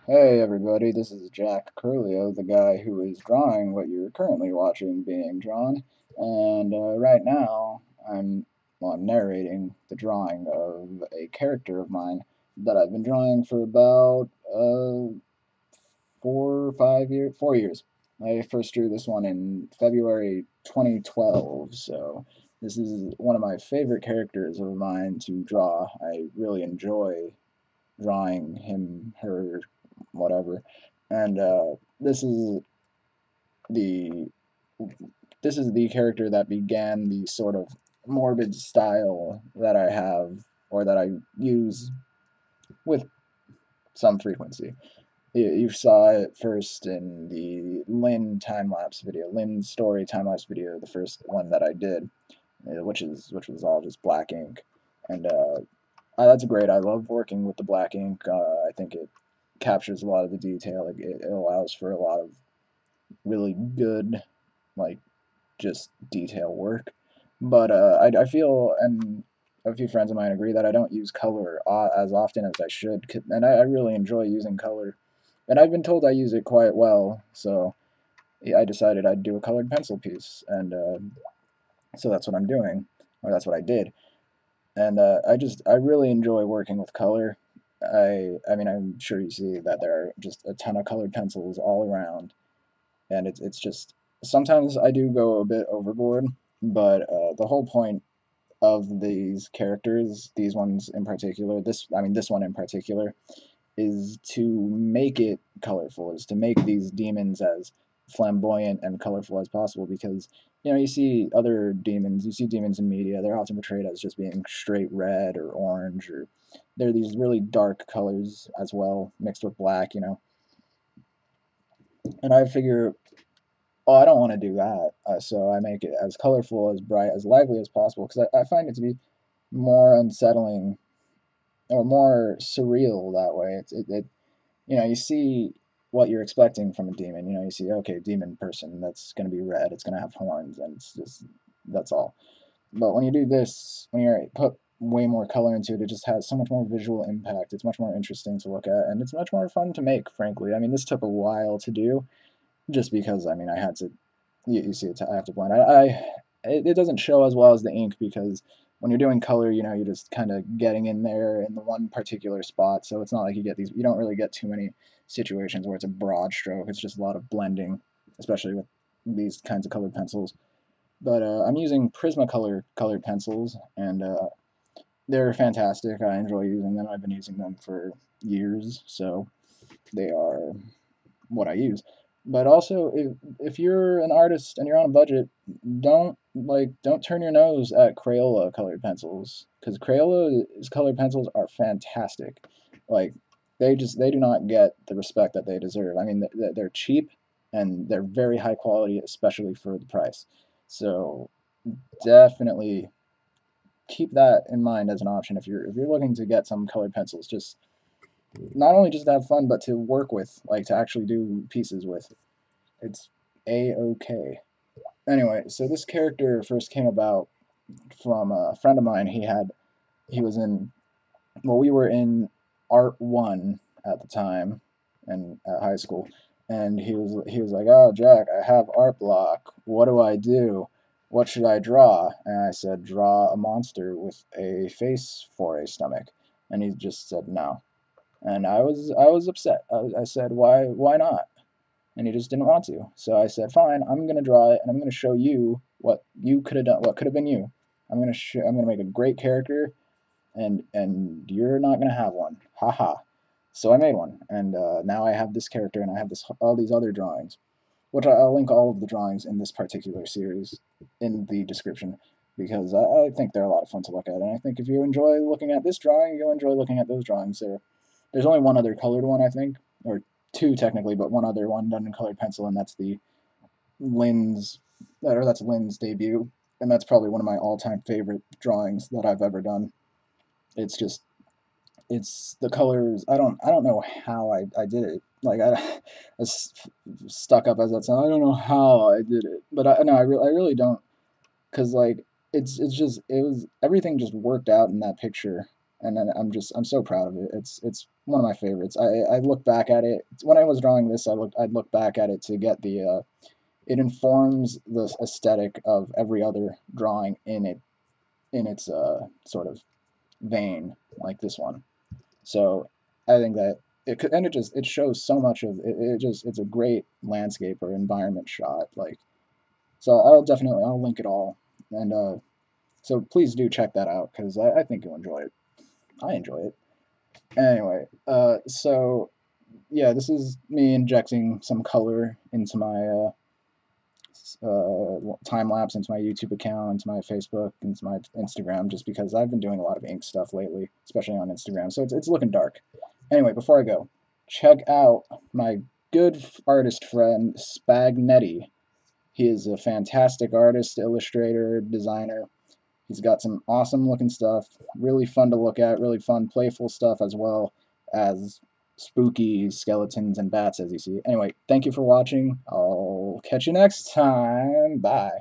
Hey everybody, this is Jack Curlio, the guy who is drawing what you're currently watching being drawn, and right now I'm narrating the drawing of a character of mine that I've been drawing for about 4 or 5 years, 4 years. I first drew this one in February 2012, so this is one of my favorite characters of mine to draw. I really enjoy drawing him, her, whatever. And the this is the character that began the sort of morbid style that I have or that I use with some frequency. You saw it first in the Timelapse video, Lynn story timelapse video, the first one that I did, which was all just black ink, and that's great. I love working with the black ink. I think it captures a lot of the detail. It allows for a lot of really good, like, just detail work. But I feel, and a few friends of mine agree, that I don't use color as often as I should, and I really enjoy using color. And I've been told I use it quite well, so yeah, I decided I'd do a colored pencil piece, and so that's what I'm doing, or that's what I did. And I really enjoy working with color. I mean, I'm sure you see that there are just a ton of colored pencils all around, and it's just sometimes I do go a bit overboard, but the whole point of these characters, these ones in particular, this one in particular, is to make it colorful, is to make these demons as flamboyant and colorful as possible, because you see other demons, you see demons in media, they're often portrayed as just being straight red or orange, or they're these really dark colors as well mixed with black. And I figure, oh, I don't want to do that, so I make it as colorful, as bright, as lively as possible, because I find it to be more unsettling or more surreal that way. You see what you're expecting from a demon. You see, okay, demon person, that's going to be red, it's going to have horns, and it's just, that's all. But when you do this, when you put way more color into it, it just has so much more visual impact. It's much more interesting to look at, and it's much more fun to make, frankly. I mean, this took a while to do, just because, I mean, I had to, you see, I have to blend. It doesn't show as well as the ink, because when you're doing color, you're just kind of getting in there in the one particular spot. So it's not like you don't really get too many situations where it's a broad stroke. It's just a lot of blending, especially with these kinds of colored pencils. But I'm using Prismacolor colored pencils, and they're fantastic. I enjoy using them. I've been using them for years, so they are what I use. But also, if you're an artist and you're on a budget, don't turn your nose at Crayola colored pencils, because Crayola's colored pencils are fantastic. Like, they do not get the respect that they deserve. I mean, they're cheap and they're very high quality, especially for the price. So definitely keep that in mind as an option if you're looking to get some colored pencils. Just not only just to have fun, but to work with, like to actually do pieces with. It's a-okay. Anyway, so this character first came about from a friend of mine. He was in, well, we were in Art 1 at the time and at high school, and he was like, "Oh, Jack, I have art block. What do I do? What should I draw?" And I said, "Draw a monster with a face for a stomach." And he just said no. And I was upset. I said, "Why not?" And he just didn't want to. So I said, "Fine, I'm gonna draw it, and I'm gonna show you what you could have done, what could have been you. I'm gonna make a great character, and you're not gonna have one. Haha." So I made one, and now I have this character, and I have all these other drawings, which I'll link all of the drawings in this particular series in the description, because I think they're a lot of fun to look at, and I think if you enjoy looking at this drawing, you'll enjoy looking at those drawings. There's only one other colored one, I think, or two technically, but one other one done in colored pencil, and that's Lynn's, that's Lynn's debut, and that's probably one of my all-time favorite drawings that I've ever done. It's just, it's the colors. I don't know how I did it. Like, as stuck up as that sounds, I don't know how I did it, but I really don't, because like it's just, it was, everything just worked out in that picture. and then I'm so proud of it. It's one of my favorites. I look back at it when I was drawing this. I'd look back at it to get the it informs the aesthetic of every other drawing in its sort of vein, like this one. So I think that it could, and it shows so much of it. It's a great landscape or environment shot. Like, so I'll link it all, and so please do check that out because I think you'll enjoy it. I enjoy it. Anyway, so yeah, this is me injecting some color into my time lapse, into my YouTube account, into my Facebook, into my Instagram, just because I've been doing a lot of ink stuff lately, especially on Instagram. So it's looking dark. Anyway, before I go, check out my good artist friend Spagneti. He is a fantastic artist, illustrator, designer. He's got some awesome looking stuff, really fun to look at, really fun, playful stuff, as well as spooky skeletons and bats, as you see. Anyway, thank you for watching. I'll catch you next time. Bye.